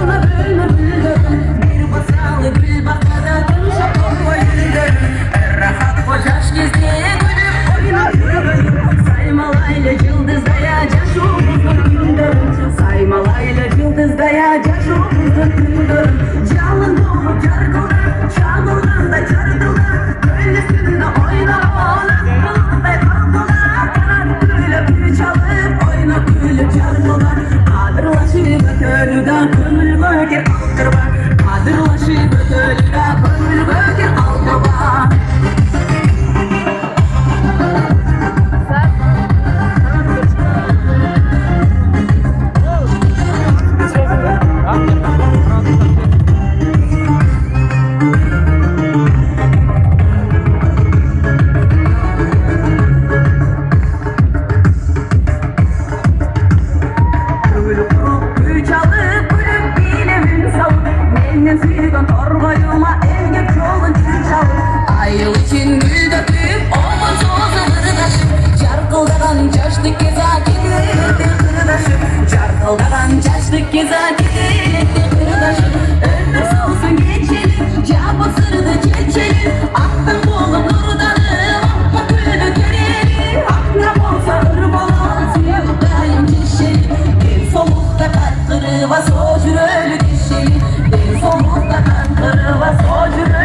bölme bölme bülbülüm. Bir basalı gül bakmadan konuşa korkma yürüdüm. Rahat kocaş gezdi gülüp oyna yürüdüm. Saymalayla yıldızdayacak şu uzun gündür. Saymalayla yıldızdayacak şu uzun gündür. Canın dolu çarkılar, çağırdan da çarkılar. Böylesinde oyna oğlan, kılında kaldılar. Kanat böyle bir çalıp oyna böyle çarkılar. Adırlaşıp ötölüden kömür böker altırba. Adırlaşıp ötölüden kömür böker altırba. Ayıl için gül döküp olma tozları taşıp çarkıldadan çaştık gezaketi kırdaşıp çarkıldadan çaştık gezaketi kırdaşıp ömür soğusun geçelim cabasırdı geçelim aklım bulup nurdanım akla gülü görelim aklım olsa ırbalım suyuklayım çeşelim bir solukta kalp kırıva socur ölü deşelim bir solukta kalp kırıva socur